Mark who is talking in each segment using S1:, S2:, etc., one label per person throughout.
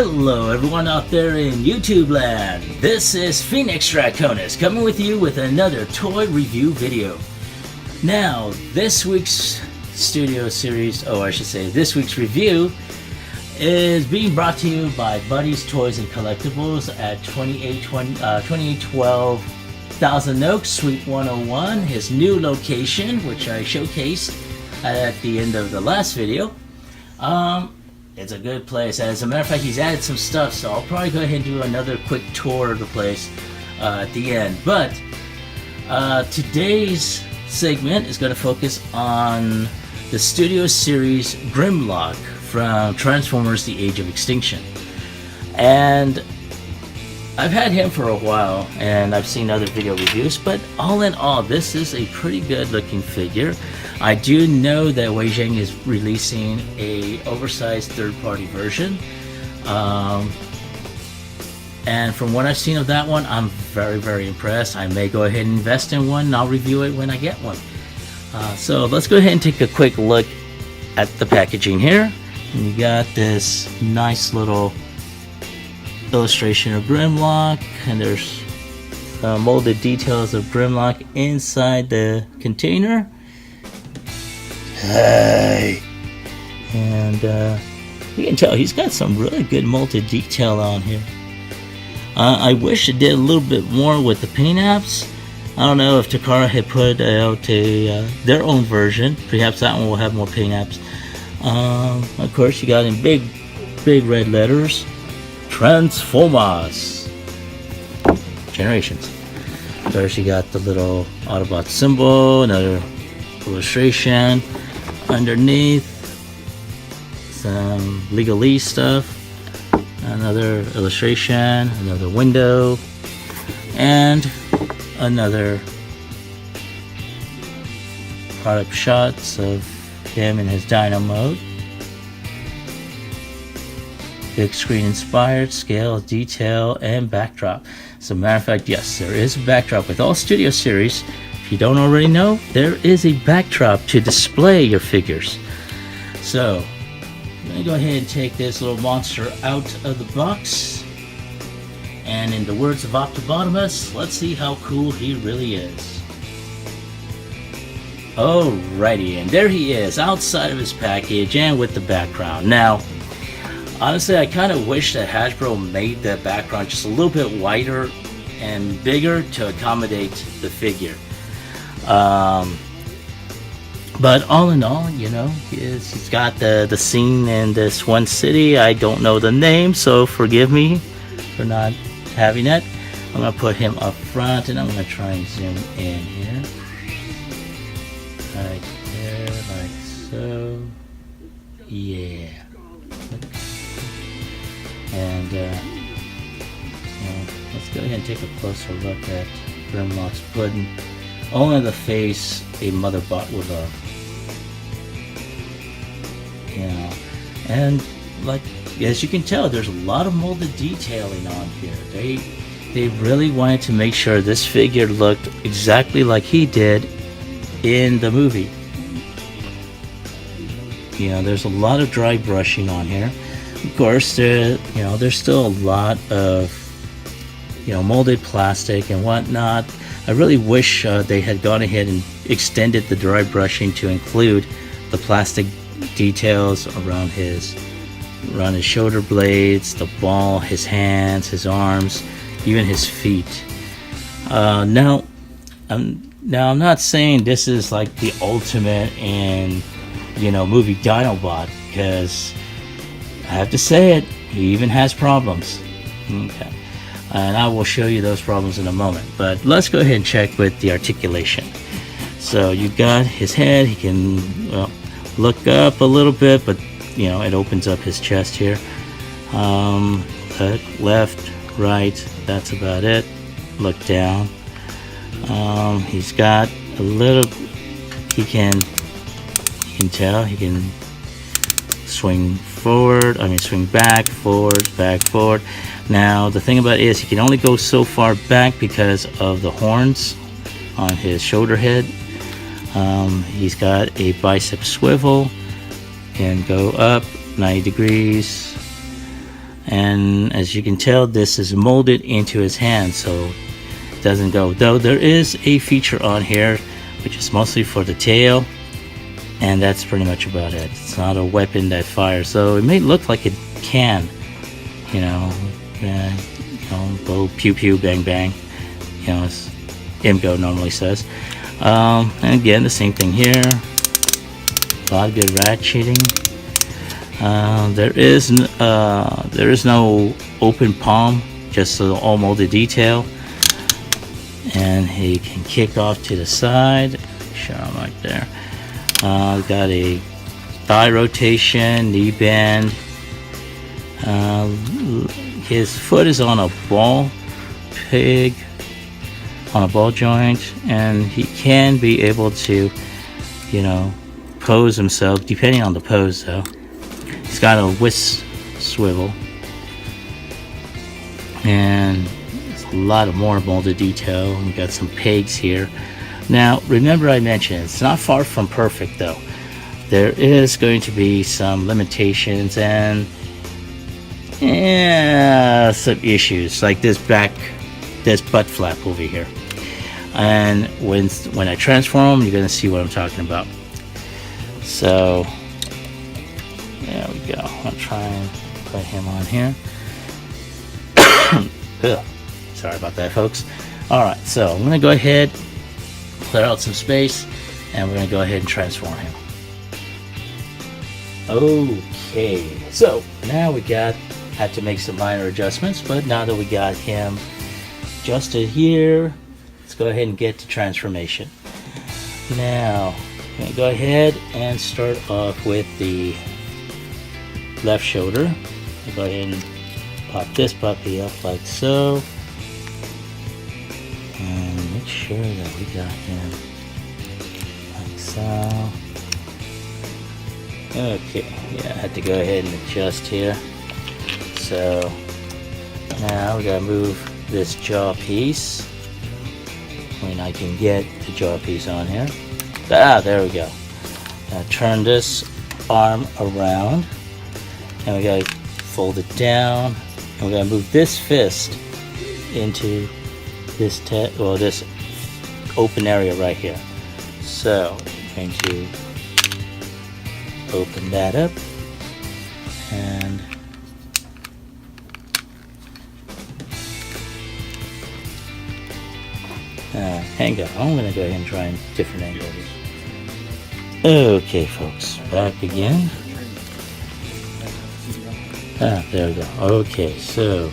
S1: Hello everyone out there in YouTube land. This is Phoenix Draconis coming with you with another toy review video. Now, this week's this week's review is being brought to you by Buddy's Toys and Collectibles at 2812 Thousand Oaks, Suite 101, his new location, which I showcased at the end of the last video. It's a good place. As a matter of fact, he's added some stuff, so I'll probably go ahead and do another quick tour of the place at the end. But today's segment is going to focus on the Studio Series Grimlock from Transformers: The Age of Extinction. And I've had him for a while, and I've seen other video reviews, but all in all, this is a pretty good looking figure. I do know that Wei Zhang is releasing a oversized third-party version, and from what I've seen of that one, I'm very impressed. I may go ahead and invest in one, and I'll review it when I get one. So let's go ahead and take a quick look at the packaging here. And you got this nice little illustration of Grimlock, and there's molded details of Grimlock inside the container. Hey! And you can tell he's got some really good molded detail on here. I wish it did a little bit more with the paint apps. I don't know if Takara had put out their own version. Perhaps that one will have more paint apps. Of course, you got in big red letters, Transformers Generations. Of course, you got the little Autobot symbol, another illustration. Underneath, some legalese stuff, another illustration, another window, and another product shots of him in his Dino mode. Big screen inspired, scale, detail, and backdrop. As a matter of fact, yes, there is a backdrop with all Studio Series. If you don't already know, there is a backdrop to display your figures. So, I'm going to go ahead and take this little monster out of the box. And in the words of Octobotamus, let's see how cool he really is. Alrighty, and there he is, outside of his package and with the background. Now, honestly, I kind of wish that Hasbro made the background just a little bit wider and bigger to accommodate the figure. But all in all, you know, he's got the scene in this one city. I don't know the name, so forgive me for not having it. I'm going to put him up front, and I'm going to try and zoom in here. Right there, like so. Yeah. And, let's go ahead and take a closer look at Grimlock's pudding. Only the face a mother bot would love. Yeah, and like as you can tell, there's a lot of molded detailing on here. They really wanted to make sure this figure looked exactly like he did in the movie. You know, there's a lot of dry brushing on here. Of course, there's still a lot of molded plastic and whatnot. I really wish they had gone ahead and extended the dry brushing to include the plastic details around his shoulder blades, the ball, his hands, his arms, even his feet. Now I'm not saying this is like the ultimate in movie Dinobot, because I have to say it, he even has problems. Okay. And I will show you those problems in a moment. But let's go ahead and check with the articulation. So you got his head. He can look up a little bit, but it opens up his chest here. Look left, right. That's about it. Look down. He's got a little. You can tell he can swing forward. Swing back, forward. Now, the thing about it is he can only go so far back because of the horns on his shoulder head. He's got a bicep swivel, can go up 90 degrees, And as you can tell, this is molded into his hand, so it doesn't go. Though there is a feature on here which is mostly for the tail, and that's pretty much about it. It's not a weapon that fires, so it may look like it can, you know, go pew pew bang bang, you know, as Imgo normally says. And again, the same thing here. A lot of good ratcheting. There is no open palm, just an all molded detail, and he can kick off to the side. Show him right there. Got a thigh rotation, knee bend. His foot is on a ball peg, on a ball joint, and he can be able to, you know, pose himself depending on the pose though. He's got a whisk swivel, and there's a lot of more molded detail. We got some pegs here. Now remember, I mentioned it's not far from perfect though. There is going to be some limitations and some issues, like this butt flap over here. And when I transform him, you're gonna see what I'm talking about. So there we go. I'll try and put him on here. Sorry about that, folks. Alright, so I'm gonna go ahead, clear out some space, and we're gonna go ahead and transform him. Okay, so now we had to make some minor adjustments, but now that we got him adjusted here, let's go ahead and get to transformation. Now, I'm going to go ahead and start off with the left shoulder. I'll go ahead and pop this puppy up like so. And make sure that we got him like so. Okay, yeah, I had to go ahead and adjust here. So now we gotta move this jaw piece when I can get the jaw piece on here. There we go. Now turn this arm around, and we gotta fold it down, and we're gonna move this fist into this this open area right here. So I'm going to open that up, and hang on, I'm gonna go ahead and try a different angle. Okay, folks, back again. There we go. Okay, so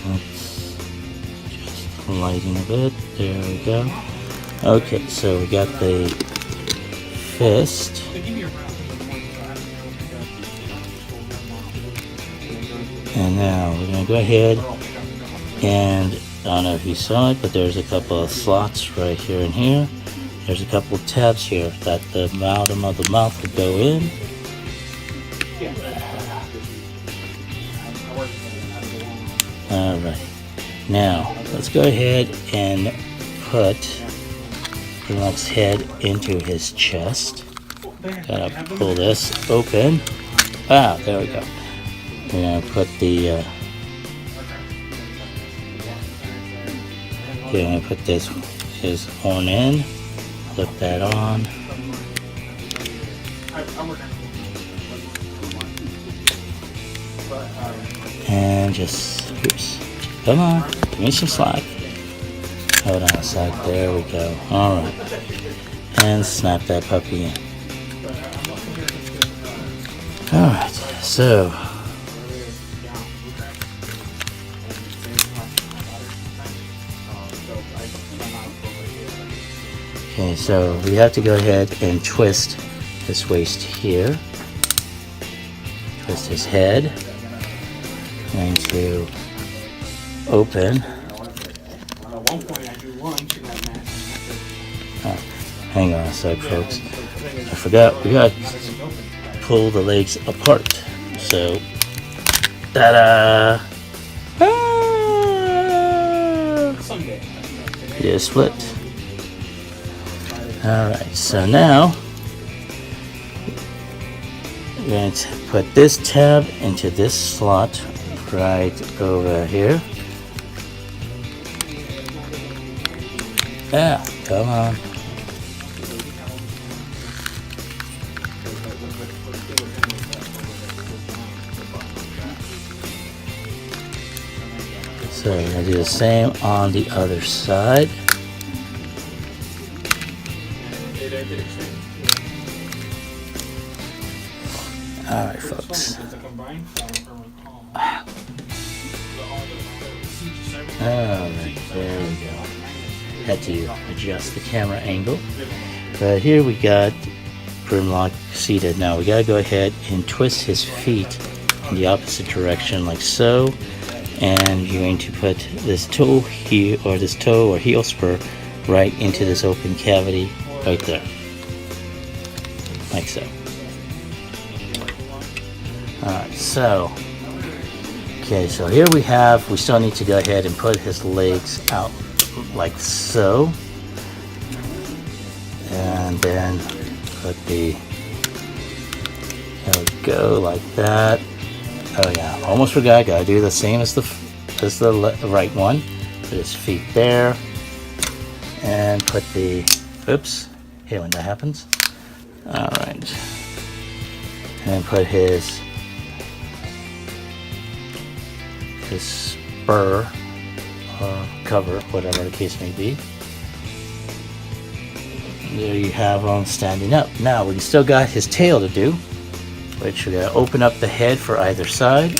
S1: let's just lighten a bit. There we go. Okay, so we got the fist. And now we're going to go ahead and, I don't know if you saw it, but there's a couple of slots right here and here. There's a couple of tabs here that the bottom of the mouth would go in. Alright, now let's go ahead and put Grimlock's head into his chest. Gotta pull this open. There we go. We're gonna put the his horn in, flip that on, and just, oops, come on, give me some slack. Hold on a sec, there we go. Alright, and snap that puppy in. Alright, so okay, so we have to go ahead and twist his waist here. Twist his head. Going to open. Hang on a sec, folks. I forgot, we got to pull the legs apart. So, ta-da! Yeah, split. Alright, so now we're going to put this tab into this slot right over here. Yeah, come on. So we're going to do the same on the other side. Alright, folks. Alright, there we go. Had to adjust the camera angle. But here we got Grimlock seated. Now we gotta go ahead and twist his feet in the opposite direction like so. And you're going to put this toe here, or this toe or heel spur, right into this open cavity right there. Like so. Alright, so okay, so here we still need to go ahead and put his legs out like so. And then put there we go, like that. Oh yeah, almost forgot. Gotta do the same as the right one. Put his feet there, and put the. Oops. Hey, when that happens. All right. And put his spur or cover, whatever the case may be. There you have him standing up. Now we still got his tail to do, which we're going to open up the head for either side.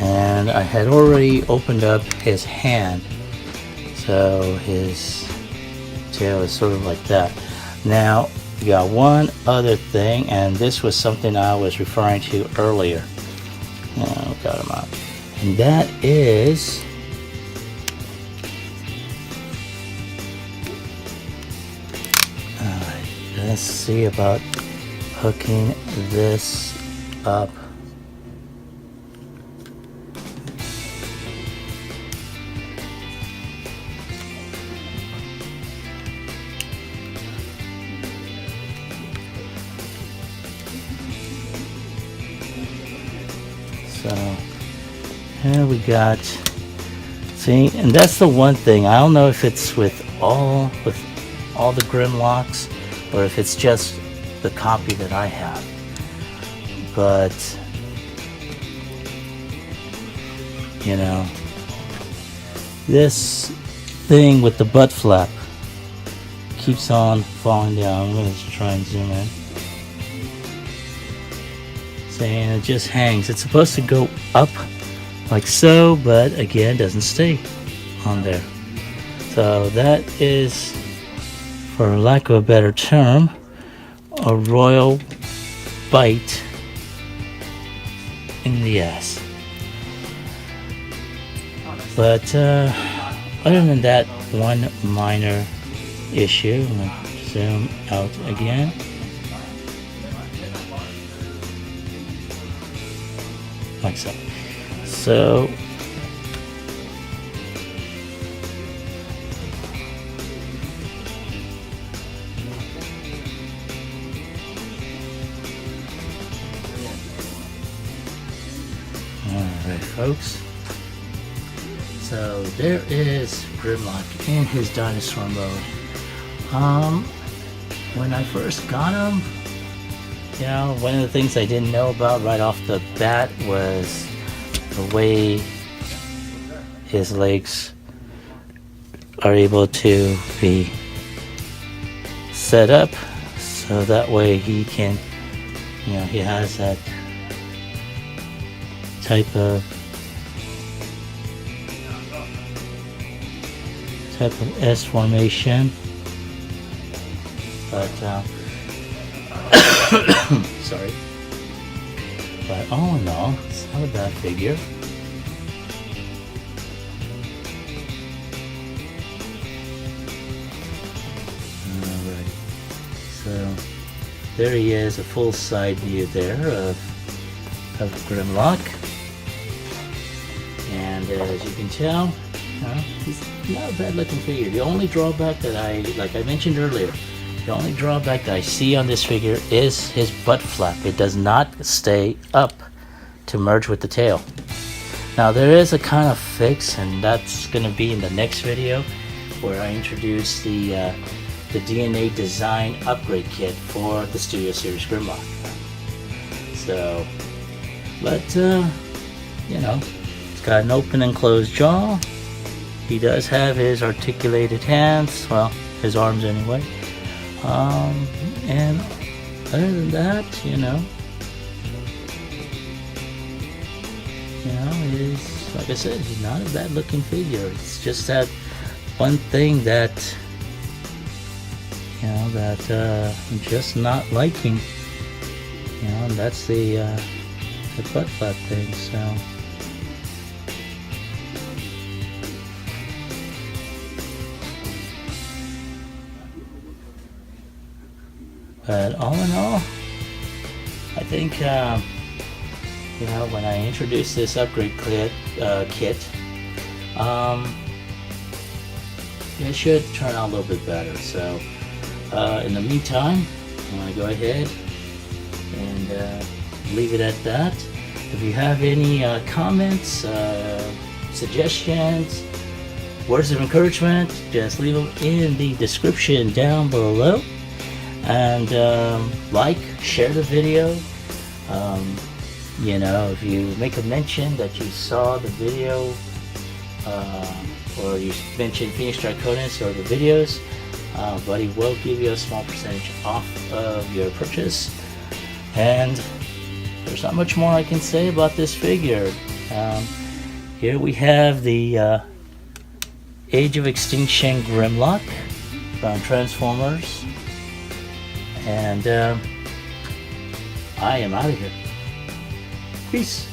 S1: And I had already opened up his hand, so his tail is sort of like that. Now we got one other thing, and this was something I was referring to earlier. Oh, got him out. And that is let's see about hooking this up. So here we got, see, and that's the one thing. I don't know if it's with all the Grimlocks, or if it's just the copy that I have, but you know, this thing with the butt flap keeps on falling down. I'm going to try and zoom in. And it just hangs. It's supposed to go up like so, but again, doesn't stay on there. So that is, for lack of a better term, a royal bite in the ass. But other than that one minor issue, I'm going to zoom out again. Like so. So alright, folks. So there is Grimlock in his dinosaur mode. When I first got him, you know, one of the things I didn't know about right off the bat was the way his legs are able to be set up, so that way he can, you know, he has that type of S formation. But sorry. But all in all, it's not a bad figure. Alright. So there he is, a full side view there of Grimlock. And as you can tell, he's not a bad looking figure. The only drawback that like I mentioned earlier, The only drawback that I see on this figure is his butt flap. It does not stay up to merge with the tail. Now there is a kind of fix, and that's going to be in the next video where I introduce the DNA design upgrade kit for the Studio Series Grimlock. So, but you know, it's got an open and closed jaw. He does have his articulated hands, well, his arms anyway. And other than that, you know, he's, like I said, he's not a bad looking figure. It's just that one thing that, you know, that I'm just not liking, you know, and that's the butt flap thing. So but all in all, I think you know, when I introduce this upgrade kit, it should turn out a little bit better. So in the meantime, I'm going to go ahead and leave it at that. If you have any comments, suggestions, words of encouragement, just leave them in the description down below. And like, share the video. You know, if you make a mention that you saw the video, or you mentioned Phoenix Draconis or the videos, Buddy will give you a small percentage off of your purchase. And there's not much more I can say about this figure. Here we have the Age of Extinction Grimlock from Transformers. And I am out of here. Peace.